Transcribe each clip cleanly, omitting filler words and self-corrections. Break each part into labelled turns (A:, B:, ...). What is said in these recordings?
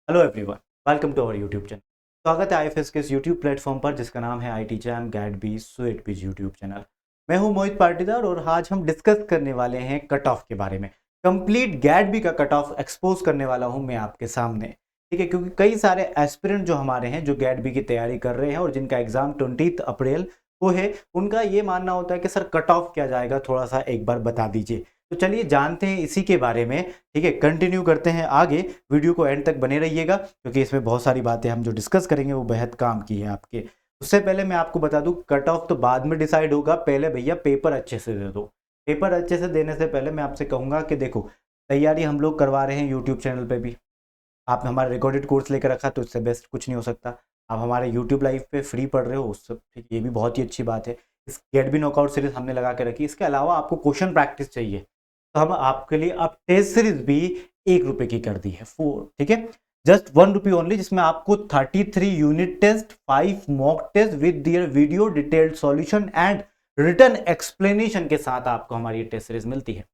A: Hello everyone, welcome to our YouTube channel. स्वागत है IFS के इस यूट्यूब प्लेटफॉर्म पर जिसका नाम है IT JAM GAT B sweat bees YouTube channel. मैं हूं मोहित पाटीदार और आज हम डिस्कस करने वाले हैं कट ऑफ के बारे में। कंप्लीट गैट बी का कट ऑफ एक्सपोज करने वाला हूं मैं आपके सामने, ठीक है, क्योंकि कई सारे एस्पिरेंट जो हमारे हैं जो गैट बी की तैयारी कर रहे हैं और जिनका एग्जाम 20 अप्रैल को है, उनका ये मानना होता है कि सर कट ऑफ क्या जाएगा, थोड़ा सा एक बार बता दीजिए। तो चलिए जानते हैं इसी के बारे में, ठीक है। कंटिन्यू करते हैं आगे, वीडियो को एंड तक बने रहिएगा क्योंकि इसमें बहुत सारी बातें हम जो डिस्कस करेंगे वो बेहद काम की है आपके। उससे पहले मैं आपको बता दूं, कट ऑफ तो बाद में डिसाइड होगा, पहले भैया पेपर अच्छे से दे दो। पेपर अच्छे से देने से पहले मैं आपसे कहूंगा कि देखो, तैयारी हम लोग करवा रहे हैं यूट्यूब चैनल पे भी। आपने हमारा रिकॉर्डेड कोर्स लेकर रखा तो इससे बेस्ट कुछ नहीं हो सकता। आप हमारे यूट्यूब लाइव पे फ्री पढ़ रहे हो, उससे ठीक, ये भी बहुत ही अच्छी बात है। इस गेट बी नॉकआउट सीरीज हमने लगा के रखी। इसके अलावा आपको क्वेश्चन प्रैक्टिस चाहिए तो हम आपके लिए अब टेस्ट सीरीज भी ₹1 की कर दी है, ठीक है, जस्ट ₹1 ओनली, जिसमें आपको 33 unit test, 5 mock test with their video detailed solution and written explanation के साथ आपको हमारी टेस्ट सीरीज मिलती है।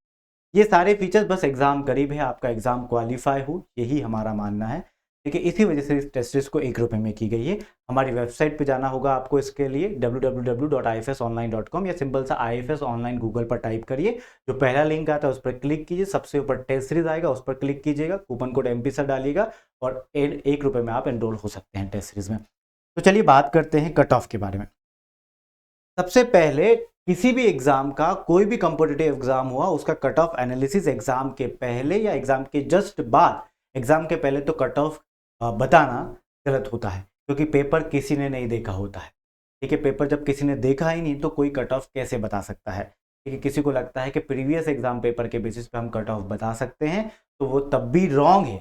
A: ये सारे फीचर्स बस एग्जाम करीब है, आपका एग्जाम क्वालिफाई हो, यही हमारा मानना है, ठीक है। इसी वजह से इस टेस्ट सीरीज को ₹1 में की गई है। हमारी वेबसाइट पे जाना होगा आपको इसके लिए www.ifsonline.com या सिंपल सा IFS ऑनलाइन गूगल पर टाइप करिए। जो पहला लिंक आता है उस पर क्लिक कीजिए, सबसे ऊपर टेस्ट सीरीज आएगा, उस पर क्लिक कीजिएगा, कूपन कोड MP सर डालिएगा और ₹1 में आप एनरोल हो सकते हैं टेस्ट सीरीज में। तो चलिए बात करते हैं कट ऑफ के बारे में। सबसे पहले किसी भी एग्जाम का, कोई भी कॉम्पिटिटिव एग्जाम हुआ, उसका कट ऑफ एनालिसिस एग्जाम के पहले या एग्जाम के जस्ट बाद, एग्जाम के पहले तो कट ऑफ बताना गलत होता है क्योंकि पेपर किसी ने नहीं देखा होता है, ठीक है। पेपर जब किसी ने देखा ही नहीं तो कोई कट ऑफ कैसे बता सकता है, ठीक है। किसी को लगता है कि प्रीवियस एग्जाम पेपर के बेसिस पे हम कट ऑफ बता सकते हैं तो वो तब भी रॉन्ग है।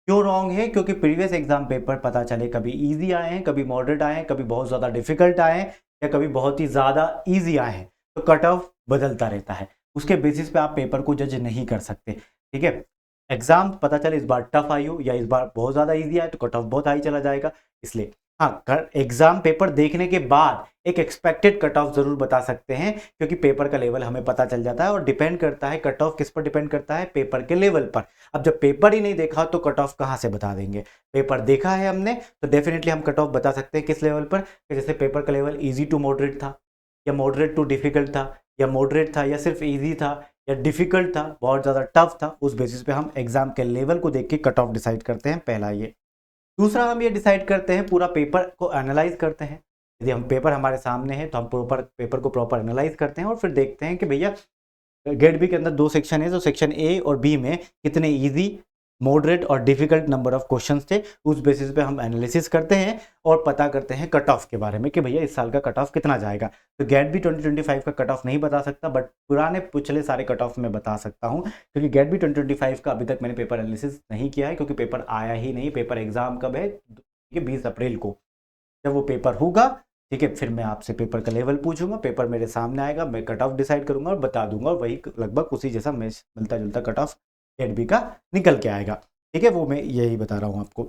A: क्यों रॉन्ग है? क्योंकि प्रीवियस एग्जाम पेपर पता चले कभी ईजी आए हैं, कभी मॉडरेट आए हैं, कभी बहुत ज़्यादा डिफिकल्ट आए हैं या कभी बहुत ही ज़्यादा ईजी आए हैं, तो कट ऑफ बदलता रहता है। उसके बेसिस पे आप पेपर को जज नहीं कर सकते, ठीक है। एग्जाम पता चले इस बार टफ आई हो या इस बार बहुत ज़्यादा ईजी आए तो कट ऑफ बहुत हाई चला जाएगा। इसलिए हाँ, एग्जाम पेपर देखने के बाद एक एक्सपेक्टेड कट ऑफ जरूर बता सकते हैं क्योंकि पेपर का लेवल हमें पता चल जाता है और डिपेंड करता है कट ऑफ किस पर डिपेंड करता है, पेपर के लेवल पर। अब जब पेपर ही नहीं देखा तो कट ऑफ कहाँ से बता देंगे? पेपर देखा है हमने तो डेफिनेटली हम कट ऑफ बता सकते हैं किस लेवल पर, जैसे पेपर का लेवल ईजी टू मॉडरेट था या मॉडरेट टू डिफिकल्ट था या मॉडरेट था या सिर्फ ईजी था या डिफिकल्ट था, बहुत ज़्यादा टफ था। उस बेसिस पे हम एग्जाम के लेवल को देख के कट ऑफ डिसाइड करते हैं, पहला ये। दूसरा, हम ये डिसाइड करते हैं, पूरा पेपर को एनालाइज करते हैं। यदि हम पेपर हमारे सामने है तो हम प्रॉपर पेपर को प्रॉपर एनालाइज करते हैं और फिर देखते हैं कि भैया गेट बी के अंदर 2 सेक्शन है, तो सेक्शन ए और बी में कितने इजी, मॉडरेट और डिफिकल्ट नंबर ऑफ क्वेश्चंस थे। उस बेसिस पे हम एनालिसिस करते हैं और पता करते हैं कट ऑफ के बारे में कि भैया इस साल का कट ऑफ कितना जाएगा। तो गेट बी 2025 का कट ऑफ नहीं बता सकता, बट पुराने पिछले सारे कट ऑफ में बता सकता हूँ क्योंकि गेट बी 2025 का अभी तक मैंने पेपर एनालिसिस नहीं किया है क्योंकि पेपर आया ही नहीं। पेपर एग्जाम कब है? 20 अप्रैल को। जब वो पेपर होगा, ठीक है, फिर मैं आपसे पेपर का लेवल पूछूंगा, पेपर मेरे सामने आएगा, मैं कट ऑफ डिसाइड करूंगा और बता दूंगा और वही लगभग उसी जैसा मैच मिलता जुलता कट ऑफ गेट बी का निकल के आएगा, ठीक है। वो मैं यही बता रहा हूँ आपको।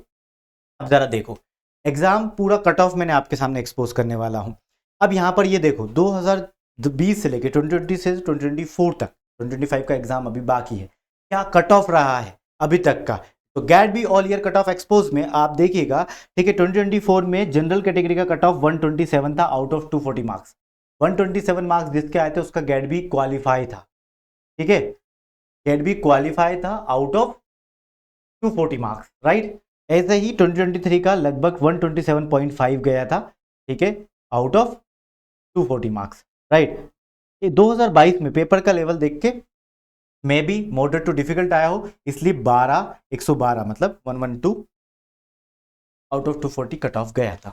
A: अब जरा देखो, एग्जाम पूरा कट ऑफ मैंने आपके सामने एक्सपोज करने वाला हूँ। अब यहाँ पर ये देखो, 2020 से लेकर 2020 से 2024 तक, 2025 का एग्जाम अभी बाकी है, क्या कट ऑफ रहा है अभी तक का। तो GAT B all year cut off expose में आप देखिएगा, ठीक है, 2024 में जनरल कैटेगरी का कट ऑफ 127 था आउट ऑफ 240 मार्क्स। 127 मार्क्स जिसके आए थे उसका गैट बी क्वालिफाई था, ठीक है। गैट बी क्वालिफाई था आउट ऑफ 240 मार्क्स, राइट। ऐसे ही 2023 का लगभग 127.5 गया था, ठीक है, आउट ऑफ 240 मार्क्स, राइट। ये 2022 में पेपर का लेवल देख के maybe moderate to difficult आया हो, इसलिए 112 मतलब 112 आउट ऑफ 240 कट ऑफ गया था,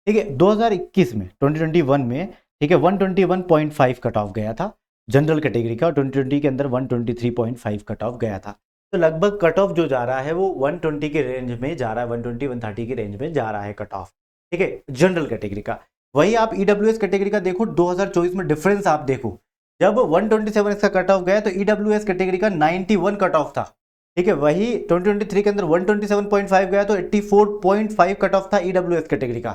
A: ठीक है। 2021 में 2021 में, ठीक है, 121.5 कट ऑफ गया था जनरल कैटेगरी का और 2020 के अंदर 123.5 कट ऑफ गया था। तो लगभग कट ऑफ जो जा रहा है वो 120 के रेंज में जा रहा है, 120-130 के रेंज में जा रहा है कट ऑफ, ठीक है, जनरल कैटेगरी का। वही आप EWS कैटेगरी का देखो, 2024 में डिफरेंस आप देखो, जब 127 का कट ऑफ गया तो EWS कैटेगरी का 91 कट ऑफ था, ठीक है। वही 2023 के अंदर 127.5 गया तो 84.5 कट ऑफ था EWS कैटेगरी का,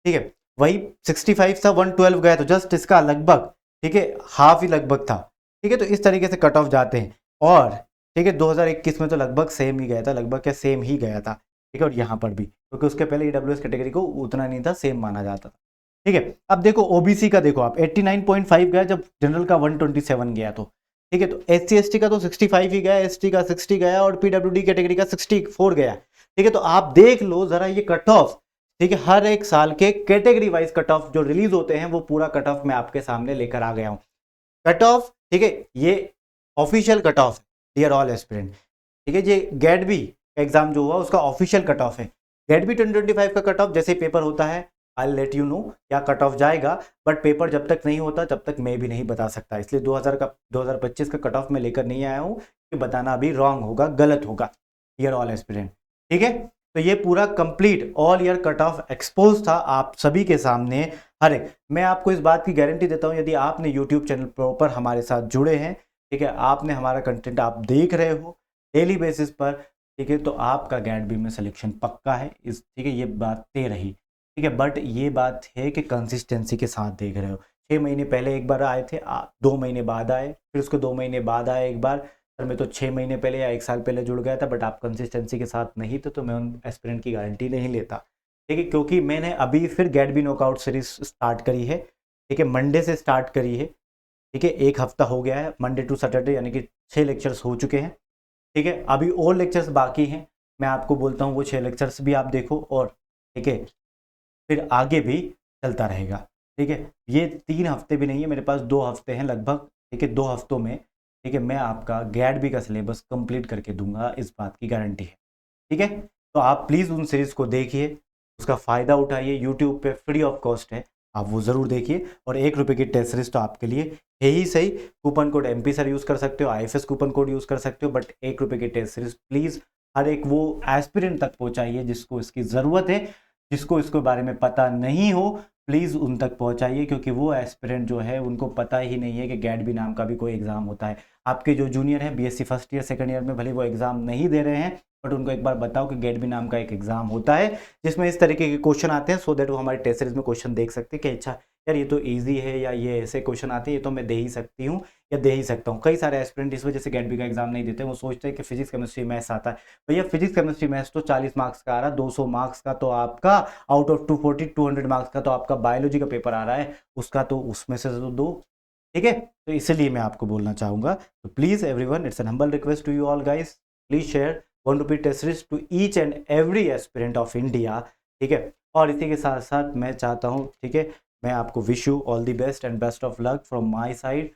A: ठीक है। वही 65 था, 112 गया तो जस्ट इसका लगभग, ठीक है, हाफ ही लगभग था, ठीक है। तो इस तरीके से कट ऑफ जाते हैं और ठीक है, 2021 में तो लगभग सेम ही गया था, लगभग क्या सेम ही गया था। ठीक है, और यहाँ पर भी, क्योंकि उसके पहले ईडब्ल्यूएस कैटेगरी को उतना नहीं था, सेम माना जाता था। ठीक है, अब देखो ओबीसी का देखो आप 89.5 गया जब जनरल का 127 गया तो, ठीक है, तो एससी एसटी का तो 65 ही गया, एसटी का 60 गया और पीडब्ल्यूडी कैटेगरी का 64 गया। ठीक है, तो आप देख लो जरा ये कट ऑफ, ठीक है, हर एक साल के कैटेगरी वाइज कट ऑफ जो रिलीज होते हैं वो पूरा कट ऑफ मैं आपके सामने लेकर आ गया हूं। कट ऑफ, ठीक है, ये ऑफिशियल कट ऑफ है डियर ऑल एस्पिरेंट। ठीक है, ये गेट बी एग्जाम जो हुआ उसका ऑफिशियल कट ऑफ है। गेट बी 2025 का कट ऑफ जैसे पेपर होता है आई लेट यू नो क्या कट ऑफ जाएगा, बट पेपर जब तक नहीं होता तब तक मैं भी नहीं बता सकता, इसलिए 2025 का कट ऑफ में लेकर नहीं आया हूं कि बताना अभी रॉन्ग होगा, गलत होगा डियर ऑल एस्पिरेंट। ठीक है, तो ये पूरा complete all year cut off expose था आप सभी के सामने। हर एक मैं आपको इस बात की गारंटी देता हूं, यदि आपने यूट्यूब चैनल प्रॉपर हमारे साथ जुड़े हैं, ठीक है, आपने हमारा कंटेंट आप देख रहे हो डेली बेसिस पर, ठीक है, तो आपका गैट बी में सिलेक्शन पक्का है। इस ठीक है, ये बात तय रही। ठीक है, बट ये बात है कि कंसिस्टेंसी के साथ देख रहे हो। 6 महीने पहले एक बार आए थे, 2 महीने बाद आए, फिर उसको 2 महीने बाद आए एक बार, सर मैं तो 6 महीने पहले या 1 साल पहले जुड़ गया था, बट आप कंसिस्टेंसी के साथ नहीं थे तो मैं उन एस्पिरेंट की गारंटी नहीं लेता। ठीक है, क्योंकि मैंने अभी फिर GAT B knockout series start करी है। ठीक है, मंडे से स्टार्ट करी है। ठीक है, 1 हफ्ता हो गया है, मंडे टू सैटरडे, यानी कि 6 लेक्चर्स हो चुके हैं। ठीक है, अभी और लेक्चर्स बाकी हैं, मैं आपको बोलता हूँ वो 6 लेक्चर्स भी आप देखो, और ठीक है फिर आगे भी चलता रहेगा। ठीक है, ये 3 हफ्ते भी नहीं है, मेरे पास 2 हफ्ते हैं लगभग। ठीक है, 2 हफ्तों में ठीक है मैं आपका गैट बी का सिलेबस कंप्लीट करके दूंगा, इस बात की गारंटी है। ठीक है, तो आप प्लीज़ उन सीरीज़ को देखिए, उसका फ़ायदा उठाइए, यूट्यूब पे फ्री ऑफ कॉस्ट है, आप वो ज़रूर देखिए। और 1 रुपये की टेस्ट सीरीज तो आपके लिए है ही सही, coupon code MP sir use कर सकते हो, IFS कूपन कोड यूज़ कर सकते हो, बट 1 रुपये की टेस्ट सीरीज प्लीज़ हर एक वो एस्पिरेंट तक पहुँचाइए जिसको इसकी ज़रूरत है, जिसको इसके बारे में पता नहीं हो, प्लीज़ उन तक पहुंचाइए, क्योंकि वो एस्पिरेंट जो है उनको पता ही नहीं है कि गैट बी नाम का भी कोई एग्ज़ाम होता है। आपके जो जूनियर है BSc first year second year में भले वो एग्ज़ाम नहीं दे रहे हैं, बट उनको एक बार बताओ कि गेट बी नाम का एक एग्ज़ाम होता है जिसमें इस तरीके के क्वेश्चन आते हैं, सो दैट वो हमारे टेस्ट सीरीज में क्वेश्चन देख सकते हैं कि अच्छा यार ये तो ईजी है, या ये ऐसे क्वेश्चन आते हैं, ये तो मैं दे ही सकती हूँ या दे ही सकता हूँ। कई सारे एस्पिरेंट इस वजह से गेट बी का एग्जाम नहीं देते, वो सोचते हैं कि फिजिक्स केमिस्ट्री मैथ्स आता है। भैया फिजिक्स केमिस्ट्री मैथ्स तो 40 मार्क्स का आ रहा है, 200 मार्क्स का तो आपका आउट ऑफ 240 200 मार्क्स का तो आपका बायोलॉजी का पेपर आ रहा है, उसका तो उसमें से तो दो। ठीक है, तो इसलिए मैं आपको बोलना चाहूँगा, तो please everyone, it's an humble request to you all guys, please share 1 rupee test series to each and every aspirant of India. ठीक है, और इसी के साथ साथ मैं चाहता हूँ, ठीक है, मैं आपको wish you all the best and best of luck from my side.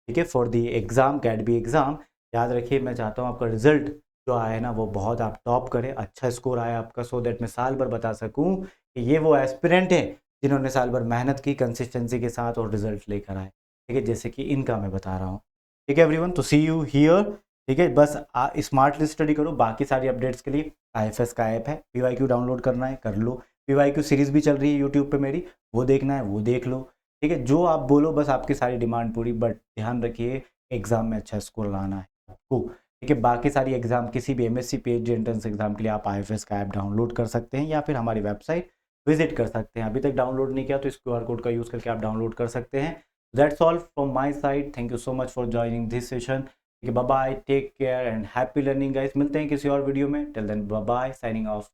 A: ठीक है, for the exam GAT B exam. याद रखिए, मैं चाहता हूँ आपका रिजल्ट जो आया है ना वो बहुत आप टॉप करें, अच्छा स्कोर आया आपका, सो दैट मैं साल भर बता सकूँ कि ये वो एस्पिरेंट है जिन्होंने साल भर मेहनत की कंसिस्टेंसी के साथ और रिजल्ट लेकर आए। ठीक है, जैसे कि इनका मैं बता रहा हूँ। ठीक है एवरीवन, तो सी यू हियर। ठीक है, बस स्मार्टली स्टडी करो, बाकी सारी अपडेट्स के लिए IFS का ऐप है, PYQ डाउनलोड करना है कर लो, PYQ सीरीज़ भी चल रही है यूट्यूब पे मेरी, वो देखना है वो देख लो। ठीक है, जो आप बोलो बस आपकी सारी डिमांड पूरी, बट ध्यान रखिए एग्ज़ाम में अच्छा स्कोर लाना है आपको। ठीक है, बाकी सारी एग्ज़ाम किसी भी MSc PhD एंट्रेंस एग्ज़ाम के लिए आप IFS का ऐप डाउनलोड कर सकते हैं या फिर हमारी वेबसाइट विजिट कर सकते हैं। अभी तक डाउनलोड नहीं किया तो इस QR कोड का यूज़ करके आप डाउनलोड कर सकते हैं। That's all from my side. Thank you so much for joining this session. ठीक है, bye bye, take care and happy learning guys. मिलते हैं किसी और वीडियो में, till then bye bye, signing off.